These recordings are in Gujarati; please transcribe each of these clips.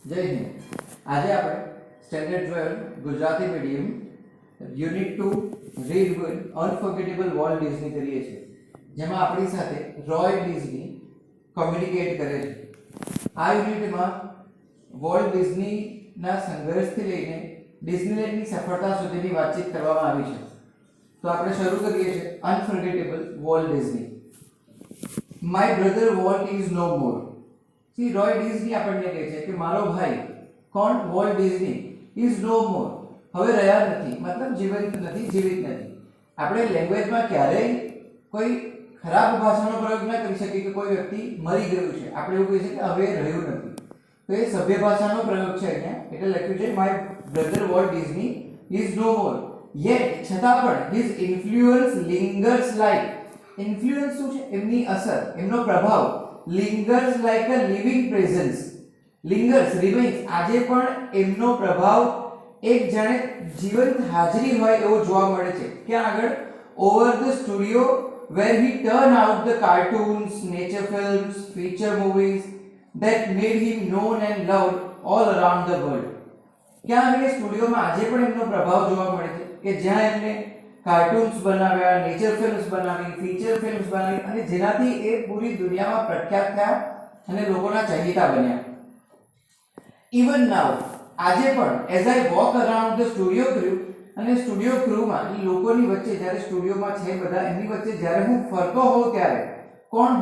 જય હિન્દ. આજે આપણે standard 12 Gujarati medium unit 2 read will unforgettable Walt Disney કરીએ છીએ, જેમાં આપણી સાથે રોય ડિઝની કોમ્યુનિકેટ કરે છે. આ યુનિટમાં વોલ્ટ ડિઝનીના સંઘર્ષથી લઈને ડિઝનીલેન્ડની સફળતા સુધીની વાતચીત કરવામાં આવી છે. તો આપણે શરૂ કરીએ છીએ unforgettable Walt Disney. My brother Walt is no more. સી રોય ડિઝની આપણને કહે છે કે મારો ભાઈ કોણ Walt Disney is no more, હવે રહ્યા નથી, મતલબ જીવિત નથી. આપણે લેંગ્વેજમાં ક્યારેય કોઈ ખરાબ ભાષાનો પ્રયોગ ના કરી શકીએ કે કોઈ વ્યક્તિ મરી ગયું છે. આપણે એવું કહીએ કે હવે રહ્યું નથી. તો એ સભ્ય ભાષાનો પ્રયોગ છે અહીંયા, એટલે લખ્યું છે my brother Walt Disney is no more, yet છતાં પણ his influence lingers like. Influence શું છે? એમની અસર, એમનો પ્રભાવ. Lingers like a living presence. Lingers remains, આજે પણ એમનો પ્રભાવ એક જાણે જીવંત હાજરી હોય એવો જોવા મળે છે. ક્યાં આગળ? Over the studio where he turned out the cartoons, nature films, feature movies that made him known and loved all around the world. ક્યાં આગળ સ્ટુડિયોમાં આજે પણ એમનો પ્રભાવ જોવા મળે છે કે જ્યાં એમને કાર્ટૂન્સ બનાવ્યા, નેચર ફિલ્મ્સ બનાવી, ફીચર ફિલ્મ્સ બનાવી અને જેનાથી એ પૂરી દુનિયામાં પ્રખ્યાત થયા અને લોકોના ચાહીતા બન્યા. ઇવન નાઉ, આજે પણ as I walk around the studio crew, અને સ્ટુડિયો ક્રૂમાં લોકોની વચ્ચે, જ્યારે સ્ટુડિયોમાં છે બધા એમની વચ્ચે જ્યારે હું ફરતો હોઉં ત્યારે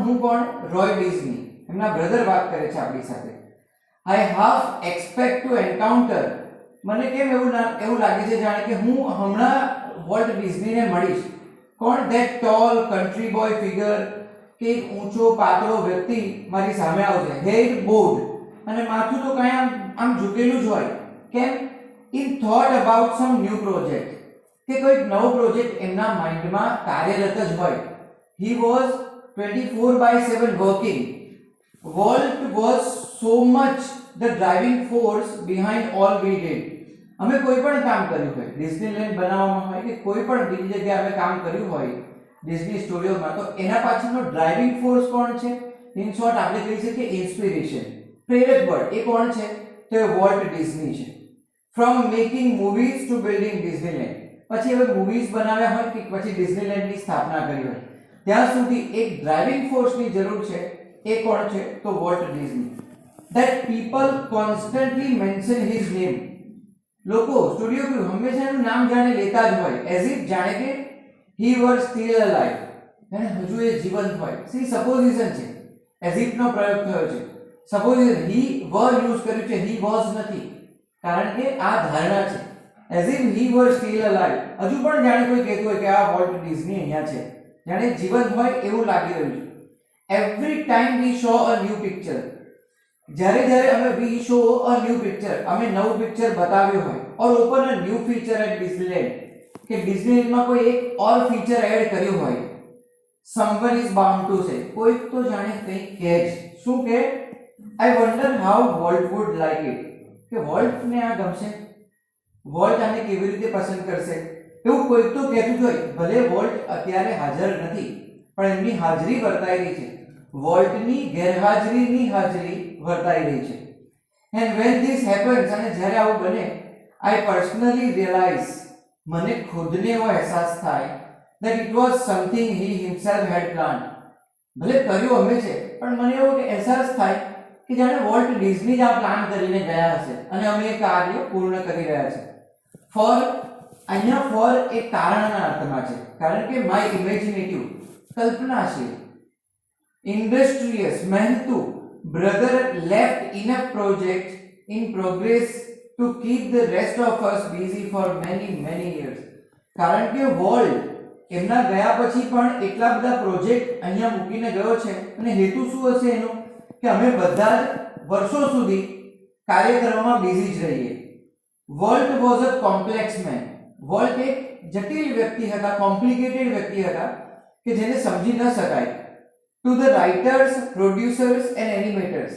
હું કોણ? રોય ડિઝની, એમના બ્રધર વાત કરે છે આપણી સાથે. આઈ હાફ એક્સપેક્ટ ટુ એન્કાઉન્ટર, મને કેમ એવું લાગે છે જાણે કે હું હમણાં વોલ્ટ ડિઝનીને મળીશ. કોણ? That tall country boy figure, કે ઊંચો પાતળો વ્યક્તિ મારી સામે આવશે, હેડ બોડ, અને માથું તો કઈ આમ ઝૂકેલું જ હોય. કેમ? In thought about some new project, કે કોઈક નવો પ્રોજેક્ટ એમના માઇન્ડમાં કાર્યરત જ હોય. He was 24/7 working. Walt was so much the driving force behind all we did. અમે કોઈ પણ કામ કર્યું હોય, ડિઝનીલેન્ડ બનાવવામાં હોય કે કોઈ પણ બીજી જગ્યાએ અમે કામ કર્યું હોય ડિઝની સ્ટુડિયોમાં, તો એના પાછળનો ડ્રાઇવિંગ ફોર્સ કોણ છે? ઇન શોર્ટ આપણે કહી શકીએ ઇન્સ્પિરેશન, પ્રેરક બળ. એ કોણ છે? તો એ વોલ્ટ ડિઝની છે. From making movies to building Disneyland, પછી હવે મૂવીઝ બનાવ્યા હોય કે પછી ડિઝનીલેન્ડની સ્થાપના કરી હોય, ત્યાં સુધી એક ડ્રાઇવિંગ ફોર્સની જરૂર છે. એ કોણ છે? તો Walt Disney. That people constantly mention his name. લોકો સ્ટુડિયો ક્રૂ હંમેશા એનું નામ જાણે લેતા જ હોય, એઝ ઇફ જાણે કે હી વર સ્ટીલ અલાઇવ, અને હજુ એ જીવંત હોય. સી સપોઝિશન છે, એઝ ઇફ નો પ્રયોગ થયો છે. સપોઝિશન, હી વર યુઝ કર્યું છે, હી વોઝ નથી, કારણ કે આ ધારણા છે. As if he were still alive, હજુ પણ જાણે કોઈ કહેતું હોય કે આ વોલ્ટ ડિઝની અહીંયા છે, જાણે જીવંત હોય એવું લાગી રહ્યું છે. Every time we show a new picture, જ્યારે અમે we show a new picture, અમે નવું પિક્ચર બતાવ્યું હોય, or open a new feature at Disneyland, કે ડિઝનીલેન્ડમાં કોઈ એક ઓર ફીચર એડ કર્યું હોય. Someone is bound to say, કોઈક તો જાણે કંઈક કહે છે. શું કહે? I wonder how Walt would like it, કે વોલ્ટને આ ગમશે, વોલ્ટ આને કેવી રીતે પસંદ કરશે, એવું કોઈક તો કહેતું જ હોય. ભલે વોલ્ટ અત્યારે હાજર નથી, પણ એમની હાજરી વર્તાઈ રહી છે, વોલ્ટની ગેરહાજરીની હાજરી વર્તાઈ રહી છે. એન્ડ વેન ધીસ હેપન્સ, અને જ્યારે આવું બને, આઈ પર્સનલી રિયલાઇઝ, મને ખુદને એવો અહેસાસ થાય that it was something he himself had planned. ભલે કર્યું અમે છે, પણ મને એવો અહેસાસ થાય કે જાણે વોલ્ટ ડિઝની જ આ પ્લાન કરીને ગયા હશે અને અમે એ કાર્ય પૂર્ણ કરી રહ્યા છે. ફોર, અહીંયા ફોર એ કારણના અર્થમાં છે, કારણ કે માય ઇમેજિનેટિવ, કલ્પનાશીલ, ઇન્ડસ્ટ્રીયસ, મહેનતુ brother left enough project in progress to keep the rest of us busy for many years. કારણ કે વોલ્ટ એમના ગયા પછી પણ એટલા બધા પ્રોજેક્ટ અહીંયા મૂકીને ગયો છે, અને હેતુ શું હશે એનો? કે અમે બધા જ વર્ષો સુધી કાર્ય કરવામાં બિઝી જ રહીએ. Walt was a complex man. Walt એક જટિલ વ્યક્તિ હતા, કોમ્પ્લિકેટેડ વ્યક્તિ હતા, કે જેને સમજી ન શકાય. To the writers, producers and animators,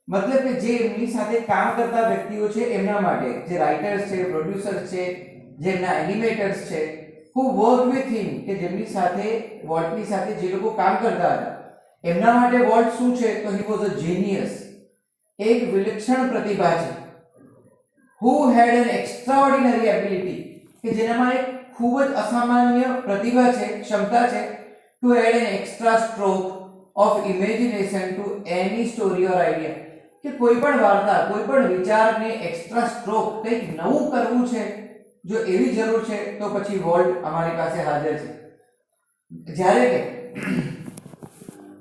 મતલબ કે જે એમની સાથે કામ કરતા વ્યક્તિઓ છે એમના માટે, જે રાઇટર્સ છે, પ્રોડ્યુસર્સ છે, જેમના એનિમેટર્સ છે, who worked with him, કે જેમની સાથે, વોલ્ટની સાથે જે લોકો કામ કરતા હતા, એમના માટે વોલ્ટ શું છે? તો he was a genius. એક વિલક્ષણ પ્રતિભા છે. who had an extraordinary ability કે જેનામાં એક ખૂબ જ અસામાન્ય પ્રતિભા છે, ક્ષમતા છે, to add an extra stroke of imagination to any story or idea કે કોઈ પણ વાર્તા, કોઈ પણ વિચારને એક્સ્ટ્રા સ્ટ્રોક, કંઈક નવું કરવું છે, જો એવી જરૂર છે તો પછી વોલ્ટ અમારી પાસે હાજર છે. જ્યારે કે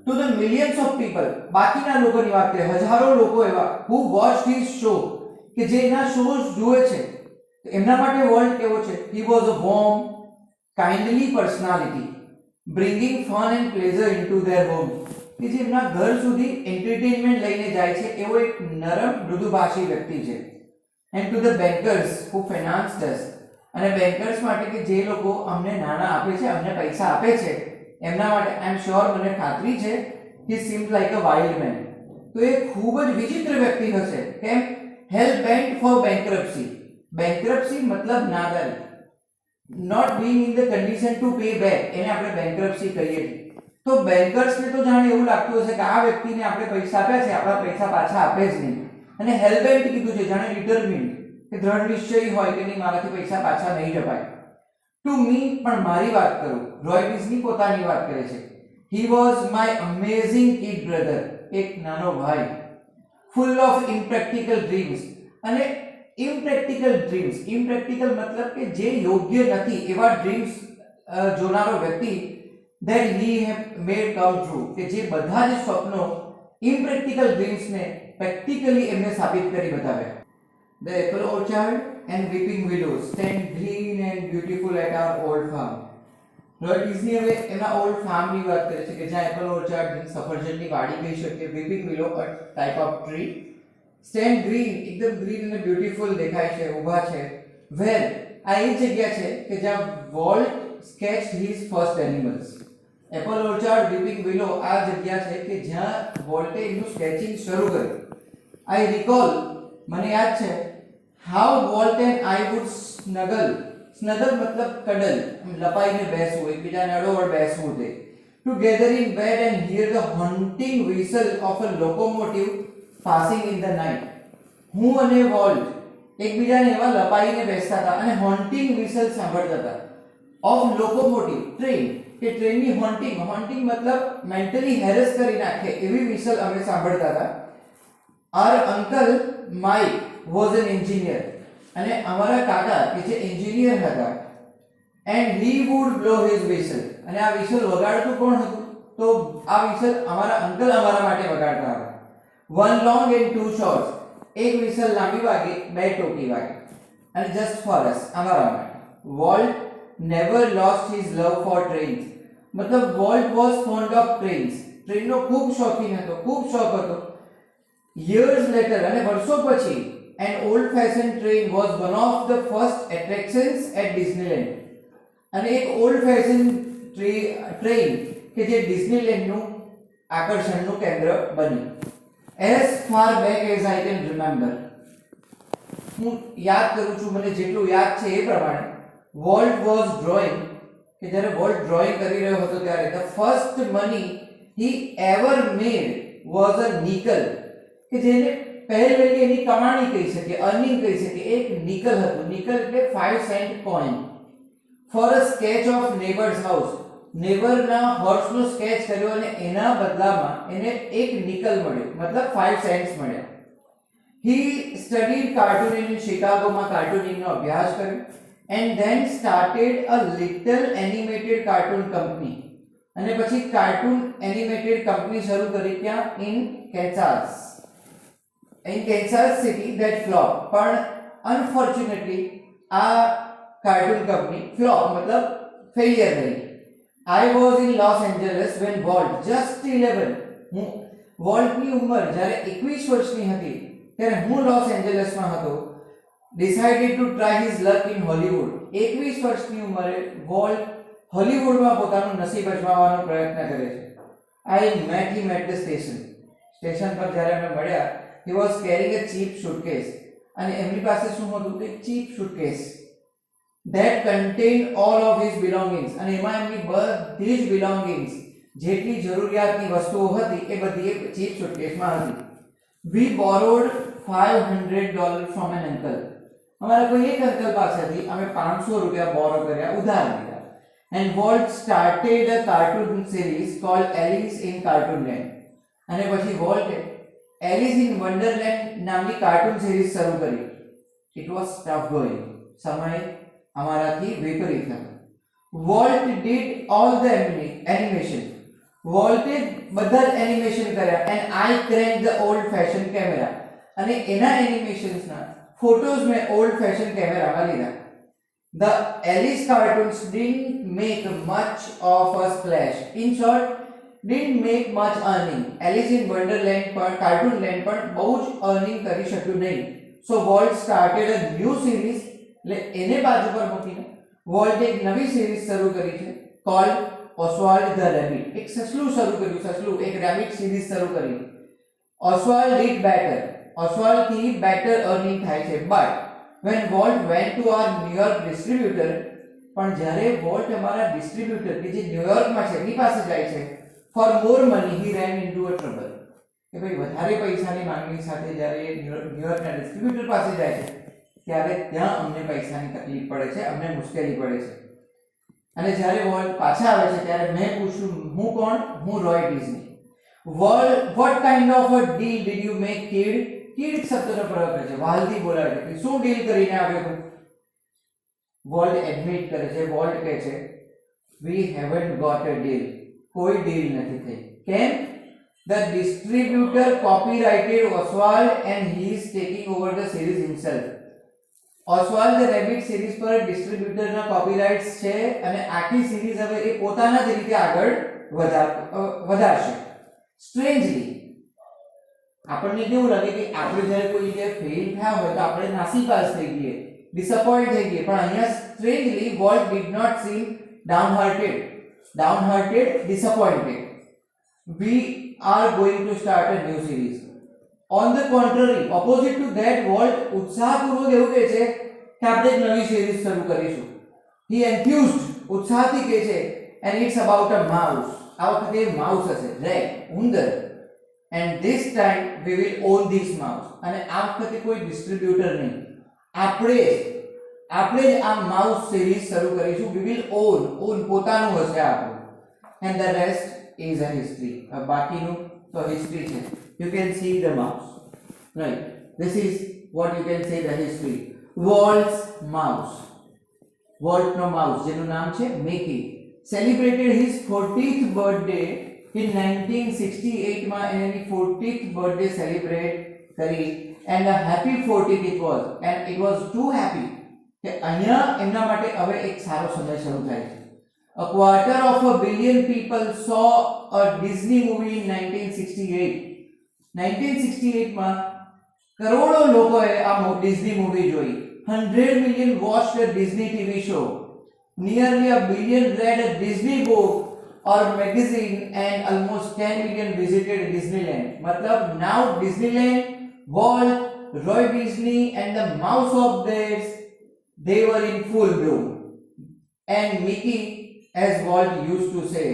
to the millions of people, બાકીના લોકોની વાત કરીએ, હજારો લોકો એવા who watched his show કે જે એના શોઝ જુએ છે, એમના માટે વોલ્ટ કેવો છે? he was a warm, kindly personality bringing fun and pleasure into their home કે જે એમના ઘર સુધી એન્ટરટેનમેન્ટ લઈને જાય છે એવો એક નરમ મૃદુભાષી વ્યક્તિ છે. and to the bankers who financed us, અને બેન્કર્સ માટે કે જે લોકો અમને નાણાં આપે છે, અમને પૈસા આપે છે, એમના માટે આઈ એમ શ્યોર, મને ખાતરી છે, he seemed like a wild man. તો એ ખૂબ જ વિચિત્ર વ્યક્તિ હશે. કેમ? hell bent for bankruptcy. bankruptcy મતલબ નાદારી, not being in the condition to pay back, એને આપણે bankruptcy કહીએ છીએ. તો બેન્કર્સને તો જાણે એવું લાગતું હશે કે આ વ્યક્તિને આપણે પૈસા આપ્યા છે, આપણા પૈસા પાછા આપે જ નહીં. અને hell bent કીધું છે, જાણે ડિટરમિન્ડ કે દ્રઢ નિશ્ચય હોય કે નહીં, મારાથી પૈસા પાછા નહીં જપાય. ટુ મી, પણ મારી વાત કરું, રોય ડિઝની પોતાની વાત કરે છે. he was my amazing kid brother, એક નાનો ભાઈ, full of impractical dreams. અને impractical dreams, impractical મતલબ કે જે યોગ્ય નથી એવા ડ્રીમ્સ જોનારો વ્યક્તિ, that he have made come true, કે જે બધા જ સ્વપ્નો impractical dreams ને પ્રેક્ટિકલી એમને સાબિત કરી બતાવ્યા. The apple orchard and weeping willows stand green and beautiful at our old farm. Roy Disney હવે એના ઓલ્ડ ફાર્મની વાત કરે છે કે જ્યાં એપલ ઓર્ચાર્ડ, સફરજનની વાડી કહી શકીએ, weeping willow a type of tree, stand green, એકદમ ગ્રીન અને બ્યુટીફુલ દેખાય છે, ઊભા છે. વેર, આ એ જગ્યા છે કે જ્યાં Walt sketched his first animals. Apple orchard, weeping willow આ જગ્યા છે કે જ્યાં વોલ્ટે એનું સ્કેચિંગ શરૂ કર્યું. આઈ રિકોલ, મને યાદ છે, how Walt and I would snuggle મતલબ કડલ, લપાઈને બેસવું, એકબીજાને અડોઅડ બેસવું, તે together in bed and hear the haunting whistle of a locomotive passing in the night. હું અને વોલ્ટ એકબીજાને એવા લપાઈને બેસતા હતા અને haunting whistle સાંભળતા હતા. of locomotive, ટ્રેન, કે ટ્રેનની haunting મતલબ મેન્ટલી હેરેસ કરી નાખે એવી whistle અમે સાંભળતા હતા. our uncle Mike was an engineer, અને અમારા કાકા કે જે એન્જિનિયર હતા, and he would blow his whistle, અને આ whistle વગાડતું કોણ હતું? તો આ whistle અમારા અંકલ અમારા માટે વગાડતા હતા. one long and two short, એક whistle લાંબી વાગે, બે ટૂંકી વાગે, અને just for us, અમારા માટે. Walt never lost his love for trains, મતલબ Walt was fond of trains, ટ્રેનનો ખૂબ શોખીન હતો, ખૂબ શોખ હતો. years later, અને વર્ષો પછી, an old fashioned train was one of the first attractions at Disneyland. અને એક old fashioned train કે જે ડિઝનીલેન્ડનું આકર્ષણનું કેન્દ્ર બની. as far back as I can remember, હું યાદ કરું છું, મને જેટલું યાદ છે એ પ્રમાણે, Walt was drawing, કે જ્યારે વોલ્ટ ડ્રોઈંગ કરી રહ્યો હતો ત્યારે the first money he ever made was a nickel, કે જેને પહેલી એની કમાણી કહી શકીએ, અર્નિંગ કહી શકીએ, એક નિકલ હતું. નિકલ એટલે 5 cent coin. For a sketch of neighbour's house, નેબરના હાઉસનો સ્કેચ કર્યો અને એના બદલામાં એને એક નિકલ મળ્યું, મતલબ 5 સેન્ટ્સ મળ્યા. હી સ્ટડીડ કાર્ટૂનિંગ ઇન શિકાગોમાં કાર્ટૂનિંગનો અભ્યાસ કર્યો, and then started a little animated cartoon company, અને પછી કાર્ટૂન એનિમેટેડ કંપની શરૂ કરી ત્યાં in Kansas City that flop. પણ અનફોર્ચ્યુનેટલી આ કાર્ટૂન કંપની ફ્લોપ મતલબ ફેલિયર રહી. I was in Los Angeles when Walt just 11, હું વોલ્ટની ઉંમર જ્યારે 21 વર્ષની હતી ત્યારે હું લોસ એન્જલસમાં હતો. decided to try his luck in Hollywood. 21 વર્ષની ઉંમરે વોલ્ટ હોલિવૂડમાં પોતાનું નસીબ અજમાવવાનો પ્રયત્ન કરે છે. I met him at the station. Station પર જ્યારે અમે મળ્યા, he was carrying a cheap suitcase, અને એમની પાસે શું હતું? એક cheap suitcase that contained all of his belongings, અને એમાં એમની બધી જ belongings, જેટલી જરૂરિયાતની વસ્તુઓ હતી એ બધી એક cheap suitcase માં હતી. વી બોરોડ $500 ફ્રોમ એન અંકલ. અમારા કોઈ એક અંકલ પાસેથી અમે 500 રૂપિયા બોરો કર્યા, ઉધાર લીધા. And Walt started a cartoon series called Alice in Cartoonland. અને પછી વોલ્ટે એલિસ ઇન વન્ડરલેન્ડ નામની કાર્ટૂન સિરીઝ શરૂ કરી. It was tough going. સમય અમારાથી વિપરીત હતો. Walt did all the animation. વોલ્ટે બધા જ એનિમેશન કર્યા and I crank the old fashion camera. અને એના એનિમેશન્સના ફોટોઝ મેં ઓલ્ડ ફેશન કેમેરામાં લીધા. The Alice cartoons didn't make much of a splash. In short, didn't make much earning. Alice in Wonderland पर Cartoon Land पर બહુ જ earning કરી શક્યું નહીં. So Walt started a new series. એટલે એને બાજુ પર મૂકીને વોલ્ટ એક નવી સિરીઝ શરૂ કરી છે called Oswald the Rabbit. એક સસલું શરૂ કર્યું, સસલું એક રેબિટ સિરીઝ શરૂ કરી. Oswald did better. Oswald થી better earning થાય છે. But when Walt went to our New York distributor, પણ જ્યારે વોલ્ટ અમારા ડિસ્ટ્રીબ્યુટર કે જે ન્યુયોર્કમાં છે એની પાસે જાય છે for more money, he ran into a trouble. કે ભાઈ વધારે પૈસાની માંગણી સાથે જ્યારે ન્યુયોર્કના ડિસ્ટ્રીબ્યુટર પાસે જાય છે ત્યારે ત્યાં અમને પૈસાની તકલીફ પડે છે, અમને મુશ્કેલી પડે છે. અને જ્યારે વોલ્ટ પાછા આવે છે ત્યારે મેં પૂછ્યું, હું કોણ? હું Roy Disney. what kind of a deal did you make, kid? kid શબ્દનો પ્રયોગ કરે છે, વાલથી બોલાવે છે કે શું ડીલ કરીને આવ્યો તું? વોલ્ટ એડમિટ કરે છે, વોલ્ટ કહે છે we haven't got a deal. કોઈ ડીલ નથી થઈ. કેમ? the distributor copyrighted Oswald and he is taking over the series himself. Oswald the Rabbit series પર ડિસ્ટ્રીબ્યુટરના કોપીરાઇટ્સ છે અને આખી સિરીઝ હવે એ પોતાના જ રીતે આગળ વધારશે. સ્ટ્રેન્જલી આપણને કેવું લાગે કે આપણે જ્યારે કોઈ જગ્યાએ ફેલ થયા હોય તો આપણે નાસીપાસ થઈ ગઈએ, ડિસઅપોઇન્ટ થઈ ગઈએ, પણ અહીંયા strangely Walt did not seem downhearted, disappointed. We are going to start a new series. On the contrary, opposite to that, Walt ઉત્સાહપૂર્વક એવું કહે છે કે આપણે એક નવી સિરીઝ શરૂ કરીશું. He enthused, ઉત્સાહથી કહે છે and it's about a mouse. આ વખતે માઉસ હશે, rat, ઉંદર. And this time we will own this mouse. અને આ વખતે કોઈ ડિસ્ટ્રીબ્યુટર નહીં, આપણે જ આ માઉસ સિરીઝ શરૂ કરીશું. We will own પોતાનું હશે આપણું. And the rest is a history. બાકીનું તો હિસ્ટ્રી છે. You can see the mouse, right? This is what you can say the history. Walt's mouse. Walt no mouse જેનું નામ છે Mickey celebrated his 40th birthday in 1968 માં એની 40th birthday celebrate કરી and a happy 40th it was, and it was too happy કે અહીંયા એમના માટે હવે એક સારો સમય શરૂ થાય છે. A quarter of a billion people saw a Disney movie in 1968. 1968 માં કરોડો લોકોએ આ ડિઝની મૂવી જોઈ. 100 million watched a Disney TV show. Nearly a billion read a Disney book or magazine and almost 10 million visited Disneyland. मतलब now Disneyland, Walt, Roy Disney and the mouse of theirs, they were in full bloom. And Mickey, as Walt used to say,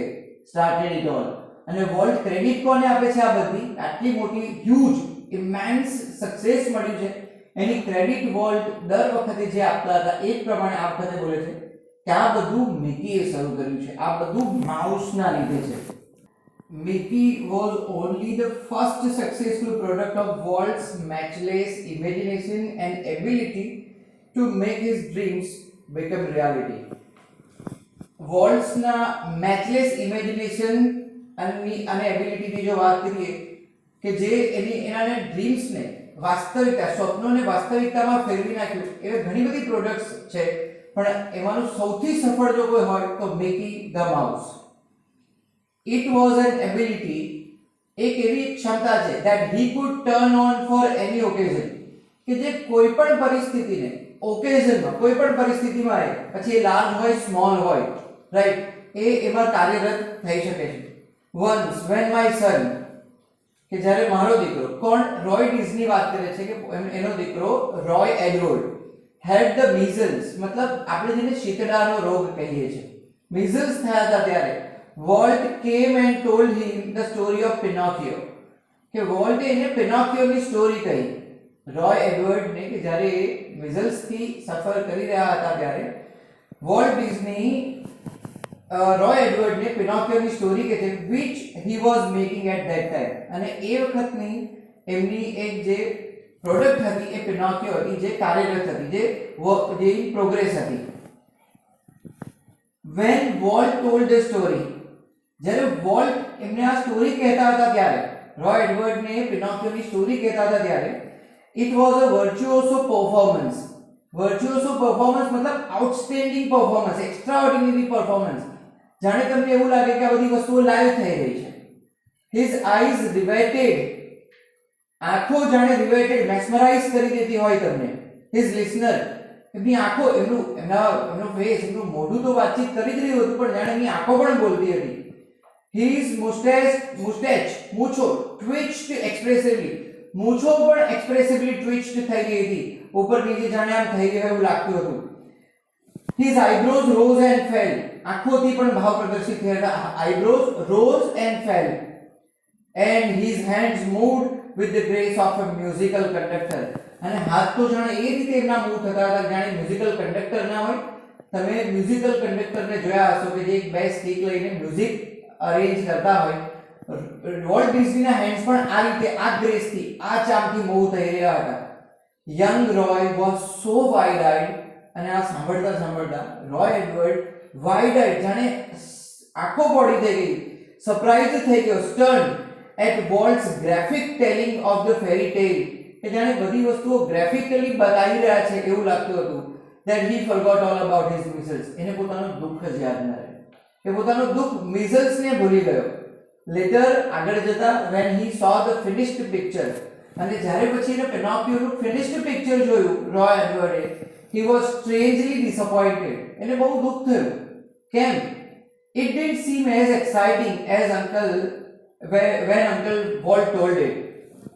started it all. અને વોલ્ટ ક્રેડિટ કોને આપે છે? આ બધી આટલી મોટી હ્યુજ ઇમેન્સ સક્સેસ મળ્યું છે એની ક્રેડિટ વોલ્ટ દર વખતે જે આપતા હતા એ પ્રમાણે આ વખતે બોલે છે કે આ બધું મિકીએ શરૂ કર્યું છે, આ બધું માઉસના લીધે છે. Mickey was only the first successful product of Walt's matchless imagination and ability to make his dreams become reality. વોલ્ટ્સના મેચલેસ ઇમેજિનેશન અને એબિલિટીની જો વાત કરીએ કે જે એના ડ્રીમ્સને વાસ્તવિકતા, સ્વપ્નોને વાસ્તવિકતામાં ફેરવી નાખ્યું, એવી ઘણી બધી પ્રોડક્ટ્સ છે, પણ એમાંનું સૌથી સફળ જો કોઈ હોય તો Mickey the mouse. It was an ability, એક એવી ક્ષમતા છે that he could turn on for any occasion, કે જે કોઈ પણ પરિસ્થિતિને ઓકેઝનમાં, કોઈ પણ પરિસ્થિતિમાં આવે, પછી એ લાર્જ હોય સ્મોલ હોય, રાઈટ, એમાં કાર્યરત થઈ શકે છે. Once when my son, કે જ્યારે મારો દીકરો, કોણ? રોય ડિઝની વાત કરે છે કે એનો દીકરો Roy Edward had the measles, મતલબ આપણે જેને શીતળાનો રોગ કહીએ છીએ, measles થયા હતા ત્યારે Walt came and told him the story of Pinocchio, કે વોલ્ટે એને પિનોકિયોની સ્ટોરી કહી રોય એડવર્ડને કે જ્યારે એ મિઝલ્સથી સફર કરી રહ્યા હતા ત્યારે વોલ્ટ ડિઝની રોય એડવર્ડને પિનોકિયોની સ્ટોરી કહે છે which he was making at that time અને એ વખતની એમની એક જે પ્રોડક્ટ હતી એ પિનોકિયો હતી જે કાર્યરત હતી જે ઇન પ્રોગ્રેસ હતી. when Walt told the story જ્યારે વોલ્ટ એમને આ સ્ટોરી કહેતા હતા ત્યારે રોય એડવર્ડને પિનોકિયોની સ્ટોરી કહેતા હતા ત્યારે it was a virtuoso performance મતલબ આઉટસ્ટેન્ડિંગ પરફોર્મન્સ, એક્સ્ટ્રાઓર્ડિનરી પરફોર્મન્સ. જાણે તમને એવું લાગે કે આ બધી વસ્તુઓ લાઈવ થઈ રહી છે. his eyes riveted આંખો જાણે riveted mesmerize કરી દેતી હોય તમને. his listener એમની આંખો એમનો ફેસ એમનું મોઢું તો વાતચીત કરી જ રહ્યું હતું પણ જાણે એમની આંખો પણ બોલતી હતી. his mustache મૂછો twitched expressively મૂછો પણ એક્સપ્રેસિવલી ટ્વિસ્ટ થઈ ગઈ હતી, ઉપર નીચે જાણે આમ થઈ ગયું એવું લાગતું હતું. his eyebrows rose and fell આંખોથી પણ ભાવ પ્રદર્શિત થયા હતા. eyebrows rose and fell and his hands moved with the grace of a musical conductor અને હાથ તો જાણે એ રીતે એમના મૂવ થતા હતા જાણે મ્યુઝિકલ કંડક્ટર ના હોય. તમે મ્યુઝિકલ કંડક્ટરને જોયા હશો કે જે એક બે સ્ટિક લઈને મ્યુઝિક અરેન્જ કરતા હોય. વોલ્ટ ડિઝનીના હેન્ડ્સ પણ આ રીતે આ ગ્રેસથી આ ચામથી મૂવ થઈ રહ્યા હતા. Young Roy was so wide eyed અને આ સાંભળતા રોય એડવર્ડ વાઇડ આઈડ જાણે આંખો પડી થઈ ગઈ, સરપ્રાઈઝ થઈ ગયો, stern at Walt's graphic telling of the fairy tale કે જાણે બધી વસ્તુઓ ગ્રાફિકલી બતાવી રહ્યા છે એવું લાગતું હતું. that he forgot all about his measles એને પોતાનું દુઃખ જ યાદ ન રહ્યું, એ પોતાનું દુઃખ મિઝલ્સને ભૂલી ગયો. later આગળ જતા when he saw the finished picture અને જ્યારે પછી એને પિનોકિયોનું finished picture જોયું Roy એડવર્ડે he was strangely disappointed એને બહુ દુઃખ થયું. કેમ? it didn't seem as exciting as when Uncle Walt told it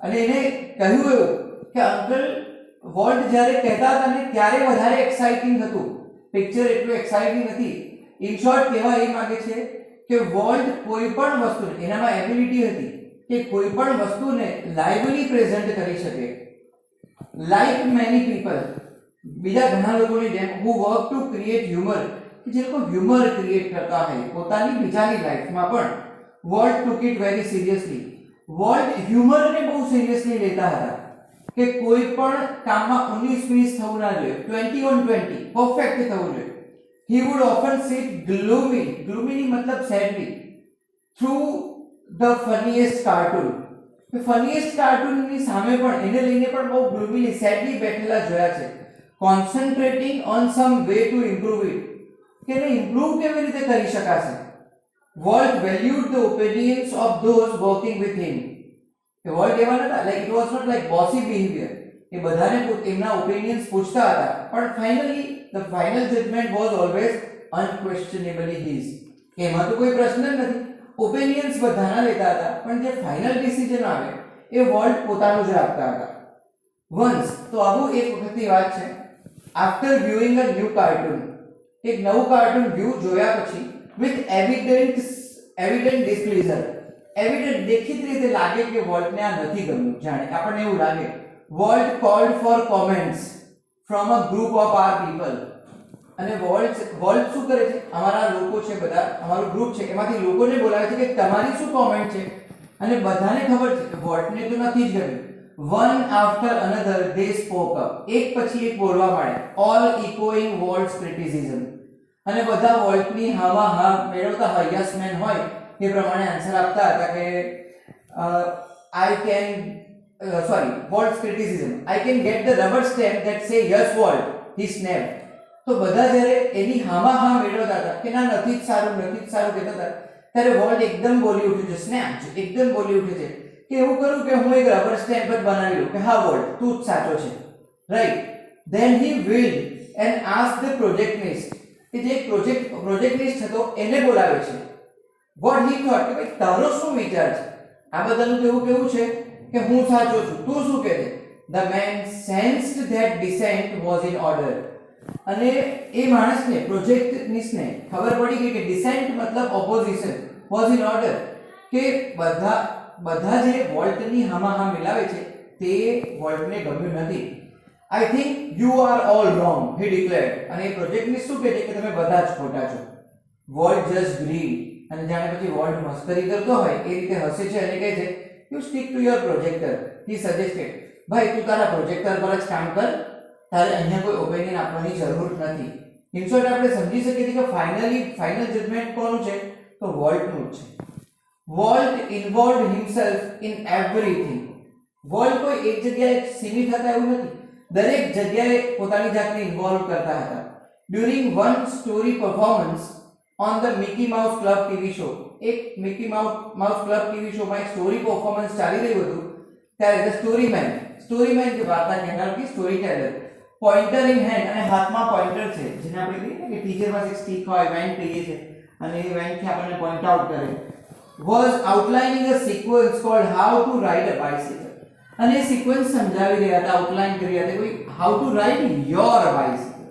અને એને કહ્યું એવું કે અંકલ વોલ્ટ જ્યારે કહેતા હતા ને ત્યારે વધારે એક્સાઇટિંગ હતું, પિક્ચર એટલું એક્સાઇટિંગ નથી. ઇન શોર્ટ કહેવા એ માંગે છે કે વોલ્ટ કોઈ પણ વસ્તુને એનામાં એબિલિટી હતી કે કોઈ પણ વસ્તુને લાઇવલી પ્રેઝન્ટ કરી શકે. લાઇક મેની પીપલ બીજા ઘણા લોકોની જેમ હુ વર્ક ટુ ક્રિએટ હ્યુમર કે જે લોકો હ્યુમર ક્રિએટ કરતા હોય પોતાની બીજાની લાઈફમાં પણ Walt took it very seriously. Walt હ્યુમરને બહુ સિરિયસલી લેતા હતા કે કોઈ પણ કામમાં 19-20 થવું ના જોઈએ, 20-on-20 પરફેક્ટ થવું જોઈએ. he would often sit gloomy મતલબ sadly through the funniest cartoon the funniest cartoon ની સામે પણ એને લઈને પણ બહુ gloomy sadly બેઠેલા જોયા છે. concentrating on some way to improve it કે એને ઇમ્પ્રૂવ કેવી રીતે કરી શકાશે. Walt valued the opinions of those working with him કે વોલ્ટ એવા નતા like it was not like bossy behaviour એ બધાને એમના ઓપિનિયન્સ પૂછતા હતા પણ finally the final judgment was always unquestionably his કે એમાં તો કોઈ પ્રશ્ન જ નથી, ઓપિનિયન્સ બધાના લેતા હતા પણ જે ફાઇનલ ડિસિઝન આવે એ વોલ્ટ પોતાનું જ રાખતા હતા. વન્સ તો આવું એક વખતની વાત છે. After viewing a new cartoon એક નવું કાર્ટૂન વ્યૂ જોયા પછી વિથ એવિડન્ટ ડિસ્પ્લેઝર એવિડન્ટ દેખીત રીતે લાગે કે વોલ્ટને આ નથી ગમ્યું, જાણે આપણને એવું લાગે. Walt called for comments from a group of our people અને વોલ્ટ શું કરે છે અમારા લોકો છે બધા અમારું ગ્રુપ છે એમાંથી લોકોને બોલાવે છે કે તમારી શું કોમેન્ટ છે અને બધાને ખબર છે કે વોલ્ટને તો નથી જ ગમ્યું. વન આફ્ટર અનધર દે સ્પોક અપ એક પછી એક બોલવા માંડે ઓલ ઇકોઇંગ વોલ્ટ્સ ક્રિટિસિઝમ અને બધા વોલ્ટની હામાં હા મેળવતા યસ મેન હોય એ પ્રમાણે આન્સર આપતા હતા કે Walt's criticism I can get the rubber stamp that say yes Walt he snapped. તો બધા જ્યારે એની હામાં હા મેળવતા હતા કે ના નથી જ સારું કહેતા હતા ત્યારે વોલ્ટ એકદમ બોલી ઉઠ્યું છે, સ્નેપ એકદમ બોલી ઉઠ્યું છે કે એવું કરું કે હું એક રબર સ્ટેમ્પ જ બનાવી લઉં કે હા વોલ્ટ તું જ સાચો છે, right. Then he wheeled and ask the projectionist કે જે પ્રોજેક્ટનિસ્ટ હતો એને બોલાવે છે. વોટ હી થોટ કે ભાઈ તારો શું વિચાર છે આ બધાનું તો એવું કેવું છે કે હું સાચો છું, તું શું કહે છે. The man sensed that dissent was in order અને એ માણસને પ્રોજેક્ટનિસ્ટને ખબર પડી ગઈ કે ડિસેન્ટ મતલબ ઓપોઝિશન વોઝ ઇન ઓર્ડર કે બધા બધા જે વોલ્ટની હામાહા મિલાવે છે તે વોલ્ટને ગમ્યું નથી. I think you are all wrong, he declared. અને એ પ્રોજેક્ટની શું કહે છે કે તમે બધા જ ખોટા છો. Volt just grieved. અને જાણે પછી વોલ્ટ મસ્કરી કરતો હોય એ રીતે હસે છે અને કહે છે you stick to your projector, he suggested. ભાઈ તું તારા પ્રોજેક્ટર પર જ કામ કર, તારે અહીંયા કોઈ ઓપિનિયન આપવાની જરૂર નથી. ઇન શોર્ટ આપણે સમજી શકીએ કે ફાઇનલ જજમેન્ટ કોનું છે તો વોલ્ટનું જ છે. Volt involved himself in everything. Volt કોઈ એક જગ્યાએ સીમિત હતા એવું નથી, દરેક જગ્યાએ પોતાની જાતને ઇન્વોલ્વ કરતા હતા. During one story performance on the Mickey mouse club TV show, એક મિકી માઉસ ક્લબ ટીવી શોમાં એક સ્ટોરી પરફોર્મન્સ ચાલી રહ્યું હતું ત્યારે ધ સ્ટોરીમેન જે વાર્તા કહેનાર કે story Taylor, pointer in hand અને હાથમાં પોઇન્ટર છે જેને આપણે કહીએ ને કે ટીચર પાસે એક સ્ટીક હોય વેન કહીએ છે અને એ વેનથી આપણને પોઇન્ટ આઉટ કરે, was outlining a sequence called how to ride a bicycle. અને એ સિક્વન્સ સમજાવી રહ્યા હતા, આઉટલાઈન કરી રહ્યા હતા ભાઈ how to ride your bicycle,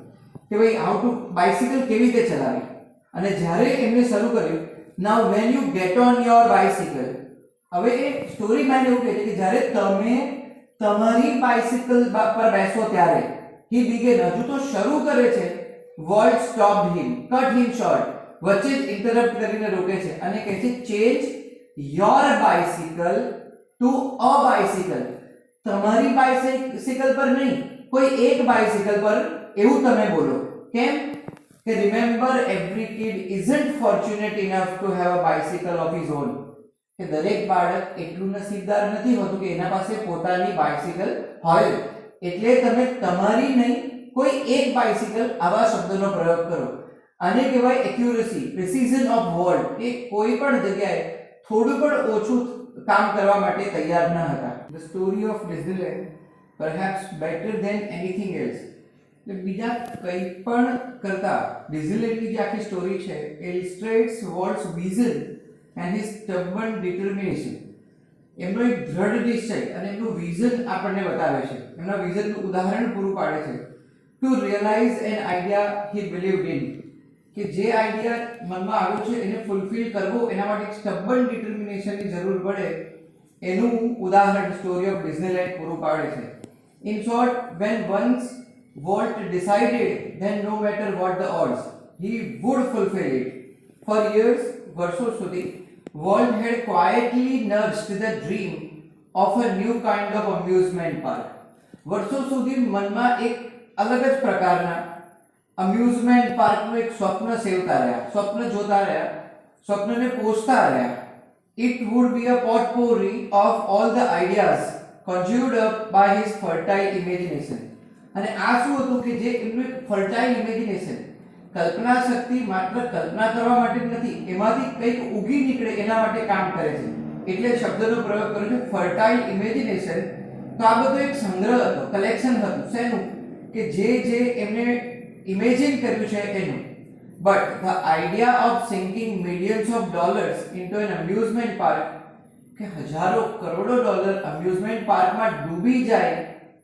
કે ભાઈ હાઉ ટુ બાઇસિકલ કેવી રીતે ચલાવી. અને જ્યારે એમને શરૂ કર્યું now when you get on your bicycle, હવે એ સ્ટોરી મેન એવું કહે છે કે જ્યારે તમે તમારી બાઇસિકલ પર બેસો ત્યારે હી બિગેન, હજુ તો શરૂ કરે છે, વોલ્ટ સ્ટોપ્ડ હિમ, કટ હિમ શોર્ટ, વચ્ચે જ ઇન્ટરપ્ટ કરીને રોકે છે અને કહે છે change your bicycle to a bicycle. તમારી બાઇસિકલ પર નહીં, કોઈ એક બાઇસિકલ પર, એવું તમે બોલો. કેમ કે remember every kid isn't fortunate enough to have a bicycle of his own, કે દરેક બાળક એટલું નસીબદાર નથી હોતું કે એના પાસે પોતાની બાઇસિકલ હોય. એટલે તમે તમારી નહીં કોઈ એક બાઇસિકલ, આવા શબ્દનો પ્રયોગ કરો. આને કહેવાય એક્યુરસી, પ્રિસિઝન ઓફ વોલ્ટ, કે કોઈ પણ જગ્યાએ થોડું પણ ઓછું કામ કરવા માટે તૈયાર ન હતા. The story of Disneyland perhaps better than anything else. એટલે બીજા કંઈ પણ કરતા ડિઝનીલેન્ડની જે આખી સ્ટોરી છે illustrates Walt's vision and his stubborn determination. એમનો એક દ્રઢ નિશ્ચય અને એમનું વિઝન આપણને બતાવે છે, એમના વિઝનનું ઉદાહરણ પૂરું પાડે છે. To realize an idea he believed in, કે જે આઈડિયા મનમાં આવ્યો છે એને ફૂલફિલ કરવો, એના માટે એક સ્ટબર્ન ડિટર્મિનેશનની જરૂર પડે, એનું ઉદાહરણ સ્ટોરી ઓફ ડિઝનીલેન્ડ પૂરું પાડે છે. In short, when once Walt decided, then no matter what the odds, he would fulfill it. For years, વર્ષો સુધી, Walt had quietly nursed the dream of a new kind of amusement park. વર્ષો સુધી મનમાં એક અલગ જ પ્રકારના અમ્યુઝમેન્ટ પાર્કનું એક સ્વપ્ન સેવતા રહ્યા, સ્વપ્ન જોતા રહ્યા, સ્વપ્નને પોષતા રહ્યા. It would be a potpourri of all the ideas conjured up by his fertile imagination. અને આ શું હતું કે જે એમનું ફર્ટાઇલ ઇમેજિનેશન, કલ્પના શક્તિ માત્ર કલ્પના કરવા માટે નથી, એમાંથી કંઈક ઉગી નીકળે એના માટે કામ કરે છે. એટલે શબ્દનો પ્રયોગ કર્યો છે ફર્ટાઇલ ઇમેજિનેશન. તો આ બધું એક સંગ્રહ હતો, કલેક્શન હતું. શેનું? કે જે એમને ઇમેજિન કર્યું છે એનું. But the idea of sinking millions of dollars into an amusement park, કે હજારો કરોડો ડોલર અમ્યુઝમેન્ટ પાર્કમાં ડૂબી જાય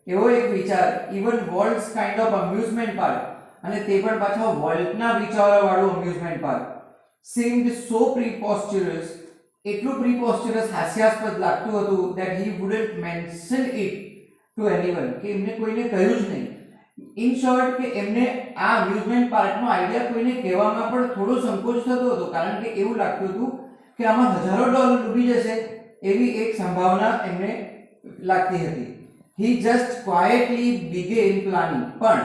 એવો એક વિચાર, even Walt's kind of amusement park, અને તે પણ પાછા વોલ્ટના વિચારોવાળું amusement park, seemed so preposterous, એટલું પ્રીપોસ્ચરસ હાસ્યાસ્પદ લાગતું હતું that he wouldn't mention it to anyone, કે એમને કોઈને કહ્યું જ નહીં. ઇન શોર્ટ, કે એમને આ અમ્યુઝમેન્ટ પાર્કનો આઈડિયા કોઈને કહેવામાં પણ થોડો સંકોચ થતો હતો, કારણ કે એવું લાગતું હતું કે આમાં હજારો ડોલર ડૂબી જશે એવી એક સંભાવના એમને લાગતી હતી. He just quietly began planning, પણ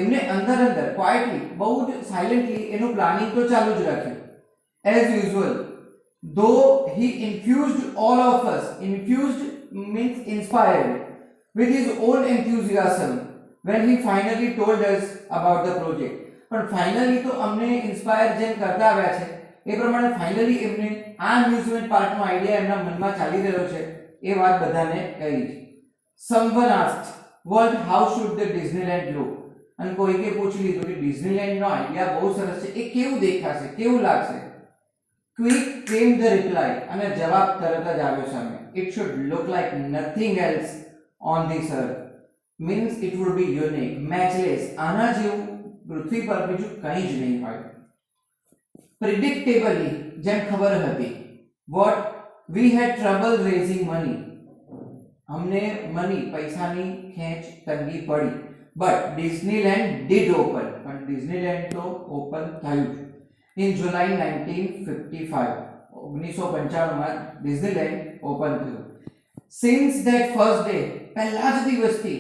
એમને અંદર ક્વાઇટલી, બહુ જ સાયલેન્ટલી એનું પ્લાનિંગ તો ચાલુ જ રાખ્યું. As usual, though he infused all of us, infused means inspired, with his own enthusiasm when he finally told us about the project. પણ ફાઇનલી તો અમને ઇન્સ્પાયર જેમ કરતા આવ્યા છે એ પ્રમાણે ફાઇનલી એમને આ અમ્યુઝમેન્ટ પાર્કનો આઈડિયા એમના મનમાં ચાલી રહ્યો છે એ વાત બધાને કહી. Someone asked, Walt, how should the Disneyland look? અને કોઈકે પૂછી લીધું કે ડિઝનીલેન્ડનો આઈડિયા બહુ સરસ છે, એ કેવું દેખાશે, કેવું લાગશે? Quick came the reply, અને જવાબ તરત જ આવ્યો સામે. It should look like nothing else on this earth. Means it would be unique, matchless. આના જેવું પૃથ્વી પર બીજું કંઈ જ નહીં હોય. Predictably, જેમ ખબર હતી. What we had trouble raising money, हमने मनी पैसानी खेंच तंगी पड़ी, बट डिज्नीलैंड डिड ओपन, पण डिज्नीलैंड तो ओपन थयुं इन जुलाई 1955, 1995 માં डिज्नीलैंड ओपन થયું. Since that first day, પહેલા જ દિવસથી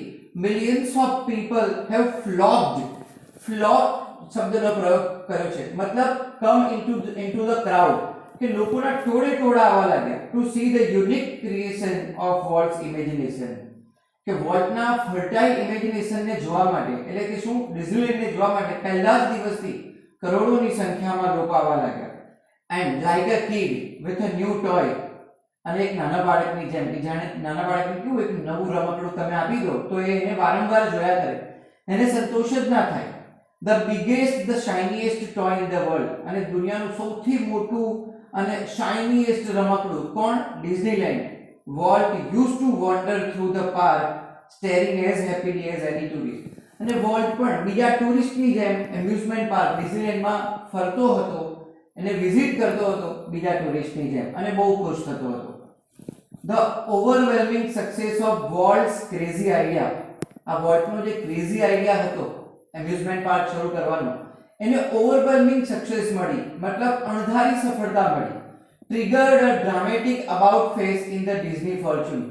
millions of people have flocked શબ્દનો પ્રયોગ કર્યો છે, મતલબ come into the crowd, કે લોકોના ટોળે ટોળા આવવા લાગ્યા to see the unique creation of Walt's imagination, કે વોલ્ટના ફર્ટાઇલ ઇમેજિનેશનને જોવા માટે, એટલે કે શું, ડિઝનીલેન્ડને જોવા માટે પહેલા જ દિવસથી કરોડોની સંખ્યામાં લોકો આવવા લાગ્યા. And like a kid with a new toy, અને એક નાના બાળકની જેમ, કે જાણે નાના બાળકને કેવું એક નવું રમકડું તમે આપી દો તો એ એને વારંવાર જોયા કરે, એને સંતોષ જ ના થાય. The biggest, the shiniest toy in the world, અને દુનિયાનું સૌથી મોટું અને શાઇનીએસ્ટ રમકડું કોણ? Disneyland. Walt used to wander through the park staring as happily as any tourist, અને વોલ્ટ પણ બીજા ટુરિસ્ટની જેમ એમ્યુઝમેન્ટ પાર્ક ડિઝનીલેન્ડમાં ફરતો હતો, એને વિઝિટ કરતો હતો બીજા ટુરિસ્ટની જેમ, અને બહુ ખુશ થતો હતો. The overwhelming success of Walt's crazy idea, આ વોલ્ટનો જે ક્રેઝી આઈડિયા હતો એમ્યુઝમેન્ટ પાર્ક શરૂ કરવાનો, એને ઓવરવેલ્મિંગ સક્સેસ મળી, મતલબ અણધારી સફળતા મળી. Triggered uh dramatic about face in the Disney Fortune,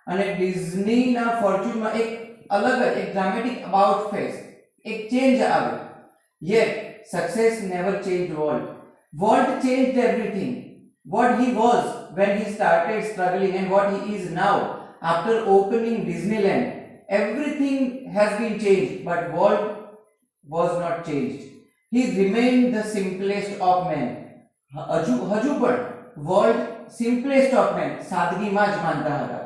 અને ડિઝનીના ફોર્ચ્યુનમાં એક અલગ જ એક ડ્રામેટિક અબાઉટ ફેસ, એક ચેન્જ આવે. Yet success never change volt. Walt changed everything. What he was when he started struggling and what he is now after opening Disneyland. Everything has been changed, but Walt was not changed. He remained the simplest of men. હજુ પણ Walt simplest of men, સાદગીમાં જ માનતા હતા.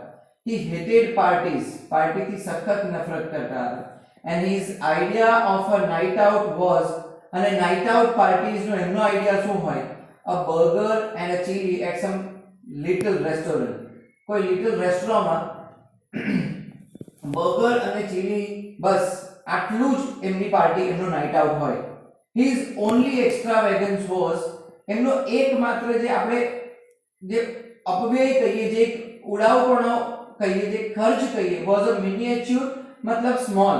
He hated parties, પાર્ટીથી સખત નફરત કરતા હતા. And his idea of a night out was, અને નાઇટ આઉટ પાર્ટીઝ નો એમનો આઈડિયા શું હોય? A burger and a chili at some little restaurant, કોઈ લિટલ રેસ્ટોરન્ટમાં બર્ગર અને ચીલી, બસ આટલું જ એમની પાર્ટી, એમનો નાઇટ આઉટ હોય. હિઝ ઓન્લી એક્સ્ટ્રાવેગન્સ વોઝ, એમનો એકમાત્ર જે આપણે જે અપવ્યય કહીએ, જે ઉડાવપણો કહીએ, જે ખર્ચ કહીએ, વોઝ અ મિનિએચ્યોર, મતલબ small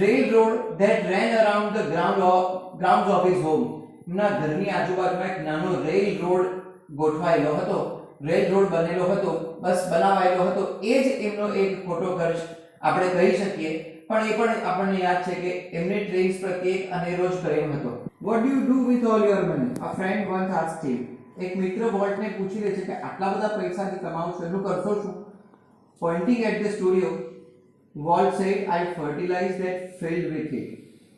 railroad that ran around the grounds of his home. એમના ઘરની આજુબાજુમાં એક નાનો રેલ રોડ ગોઠવાયેલો હતો, રેલ રોડ બનેલો હતો, બસ બનાવાયેલો હતો. એ જ એમનો એક ખોટો ખર્ચ આપણે કહી શકીએ, પણ એ પણ આપણને યાદ છે કે એમને ટ્રેન્સ પ્રત્યે એક અનેરો જ પ્રેમ હતો. What do you do with all your money? A friend once asked him. એક મિત્ર વોલ્ટને પૂછી લે છે કે આટલા બધા પૈસાથી કમાવ છો, એનું કરશો શું? Pointing at the studio, Walt said, I fertilize that field with it.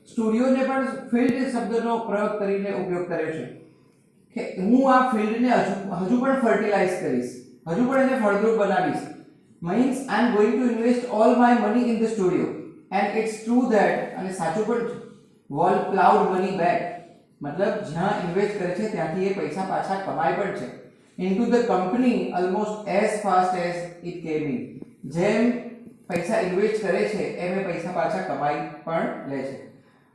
સ્ટુડિયોને પણ ફિલ્ડ શબ્દનો પ્રયોગ કરીને ઉપયોગ કર્યો છે, કે હું આ ફિલ્ડને હજુ પણ ફર્ટિલાઇઝ કરીશ, હજુ પણ એને ફળદ્રુપ બનાવીશ. Means I am going to invest all my money in the studio, and it's true that, અને સાચું પણ છે. વોલ્ટ પ્લાઉડ મની બેક, મતલબ જ્યાં ઇન્વેસ્ટ કરે છે ત્યાંથી એ પૈસા પાછા કમાય પણ છે. Into the company almost as fast as it કેમ ઇન, જેમ પૈસા ઇન્વેસ્ટ કરે છે એમ એ પૈસા પાછા કમાઈ પણ લે છે.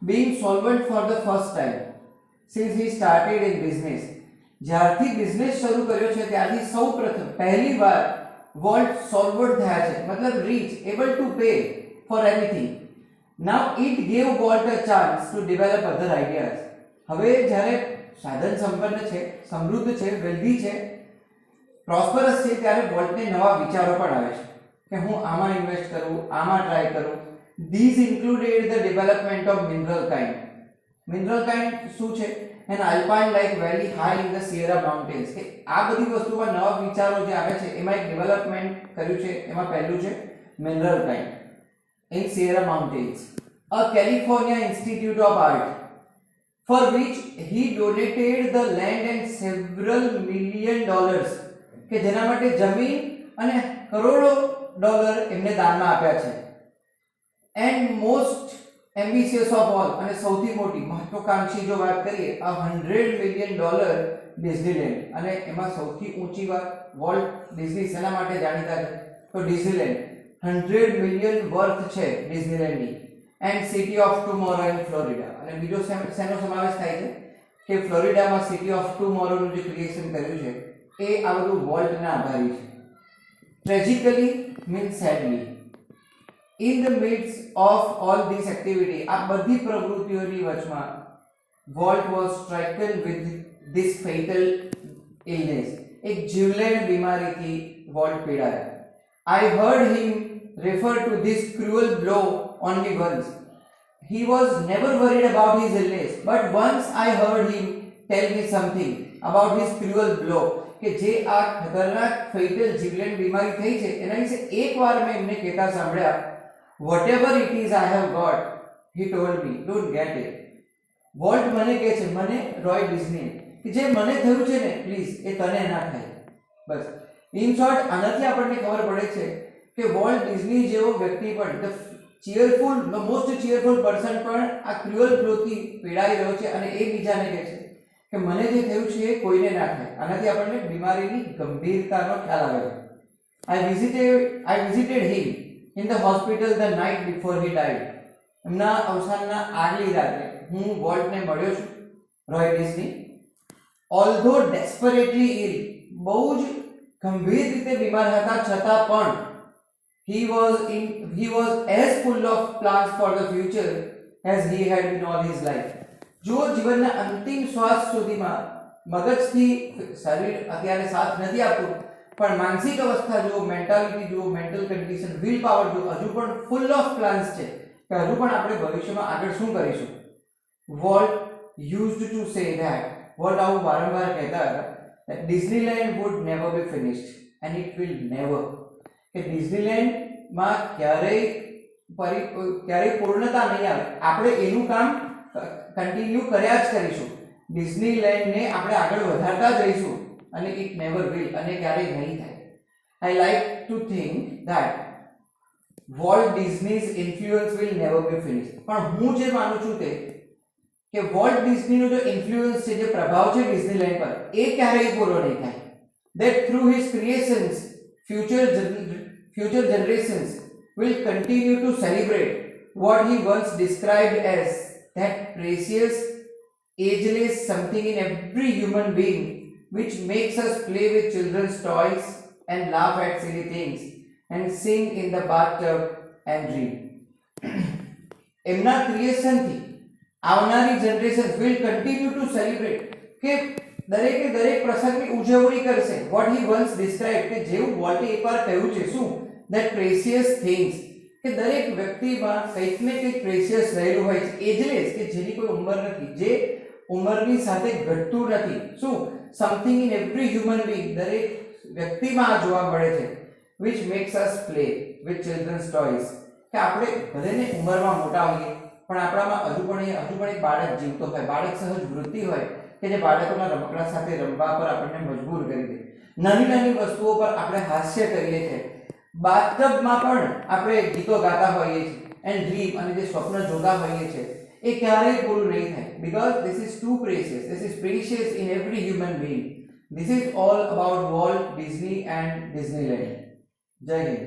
Being solvent for the first time since he started in business, જ્યારથી બિઝનેસ શરૂ કર્યો છે ત્યારથી સૌપ્રથમ પહેલી વાર વોલ્ટ સોલ્વન્ટ થયા છે, મતલબ rich, able to pay for anything. Now it gave Walt a chance to develop other ideas. હવે જ્યારે સાધન સંપન્ન છે, સમૃદ્ધ છે, વેલ્ધી છે, પ્રોસ્પરસ છે, ત્યારે વોલ્ટને નવા વિચારો પણ આવે છે કે હું આમાં ઇન્વેસ્ટ કરું, આમાં ટ્રાય કરું. These included the development of mineral kind. Mineral kind શું છે? An alpine like valley high in the Sierra Mountains. કે આ બધી વસ્તુમાં નવા વિચારો જે આવે છે એમાં એક ડેવલપમેન્ટ કર્યું છે, એમાં પહેલું છે mineral kind in Sierra Mountains. A California Institute of Art, for which he donated the land and several million dollars. કે જેના માટે જમીન અને કરોડો ડોલર એમને દાનમાં આપ્યા છે. And most ambitious of all, અને સૌથી મોટી મહત્વાકાંક્ષી જો વાત કરીએ, $100 million ડિઝનીલેન્ડ, અને એમાં સૌથી ઊંચી વાત, વોલ્ટ ડિઝની શેના માટે જાણીતા છે? તો ડિઝનીલેન્ડ 100 મિલિયન વર્થ છે ડિઝનીલેન્ડની. And city of tomorrow in Florida, અને બીજો શેનો સમાવેશ થાય છે કે ફ્લોરિડામાં સિટી ઓફ ટુમોરોનું જે ક્રિએશન કર્યું છે એ આ બધું વોલ્ટના આભારી છે. Tragically means sadly. In the midst of all this activity, આ બધી પ્રવૃત્તિઓની વચમાં Walt was stricken with this fatal illness. એક જીવલેણ બીમારીથી volt પીડાયા. I heard him refer to this cruel blow only once. He was never worried about his illness, but once I heard him tell me something about his cruel blow, કે જે આ ખતરનાક ફેટલ જીવલેણ બીમારી થઈ છે એના વિશે એકવાર મેં એમને કહેતા સાંભળ્યા. Whatever it is I have got, he told me, don't get it. Volt મને કહે છે, મને રોય ડિઝની, કે જે મને થયું છે ને પ્લીઝ એ તને ના થાય. બસ ઇન શોર્ટ આનાથી આપણને ખબર પડે છે કે વોલ્ટ ડિઝની જેવો વ્યક્તિ પણ ધ ચીયરફુલ ધ મોસ્ટ ચીયરફુલ પર્સન પણ આ ક્રુઅલ બ્લોથી પીડાઈ રહ્યો છે અને એ બીજાને કહે છે કે મને જે થયું છે એ કોઈને ના થાય. આનાથી આપણને બીમારીની ગંભીરતાનો ખ્યાલ આવે છે. I visited him in the hospital the night before he died. એમના અવસાનના આગલી રાત્રે હું વોલ્ટને મળ્યો છું, Roy Disney. Although desperately ill, બહુ જ ગંભીર રીતે બીમાર હતા છતાં પણ he was as full of plans for the future as he had been all his life. જો જીવનના અંતિમ શ્વાસ સુધીમાં મગજથી શરીર અત્યારે સાથ નથી આપતું પણ માનસિક અવસ્થા જો, મેન્ટાલિટી જો, મેન્ટલ કન્ડિશન, વિલ પાવર જો હજુ પણ ફૂલ ઓફ પ્લાન્સ છે કે હજુ પણ આપણે ભવિષ્યમાં આગળ શું કરીશું. Volt used to say that, volt આવું વારંવાર કહેતા હતા that Disneyland would never be finished and it will never, કે ડિઝનીલેન્ડમાં ક્યારેય પૂર્ણતા નહીં આવે. આપણે એનું કામ કન્ટિન્યુ કર્યા જ કરીશું. ડિઝનીલેન્ડને આપણે આગળ વધારતા જ રહીશું અને ઇટ નેવર વિલ, અને ક્યારેય નહીં થાય. I like to think that Walt Disney's influence will never be finished. પણ હું જે માનું છું તે કે વોલ્ટ ડિઝનીનો જો ઇન્ફ્લુઅન્સ છે, જે પ્રભાવ છે ડિઝનીલેન્ડ પર, એ ક્યારેય પૂરો નહીં થાય. That through his creations future generations will continue to celebrate what he once described as that precious ageless something in every human being which makes us play with children's toys and laugh at silly things and sing in the bathtub and dream. એમના ક્રિએશનથી આવનારી generation will continue to celebrate, કે દરેકે દરેક પ્રસંગની ઉજવણી કરશે. what he once described, કે જેવું વોલ્ટે એકવાર કહ્યું છે શું, that precious things, કે દરેક વ્યક્તિમાં કંઈક ને કંઈક પ્રેશિયસ રહેલું હોય છે. એજલેસ, કે જેની કોઈ ઉંમર નથી, જે ઉંમરની સાથે ઘટતું નથી. શું, something in every human being, દરેક વ્યક્તિમાં આ જોવા મળે છે. which makes us play with children's toys, કે આપણે ભલેને ઉંમરમાં મોટા હોઈએ પણ આપણામાં હજુ પણ એક બાળક જીવતો હોય, બાળક સહજ વૃત્તિ હોય કે જે બાળકોના રમકડા સાથે રમવા પર આપણને મજબૂર કરી દે. નાની નાની વસ્તુઓ પર આપણે હાસ્ય કરીએ છીએ. બાથટબમાં પણ આપણે ગીતો ગાતા હોઈએ છીએ એન્ડ ડ્રીમ, અને જે સ્વપ્ન જોતા હોઈએ છીએ એ ક્યારેય પૂરું નહીં થાય. Because this is too precious, this is precious in every human being. This is all about Walt Disney and Disneyland. જય હિન્દ.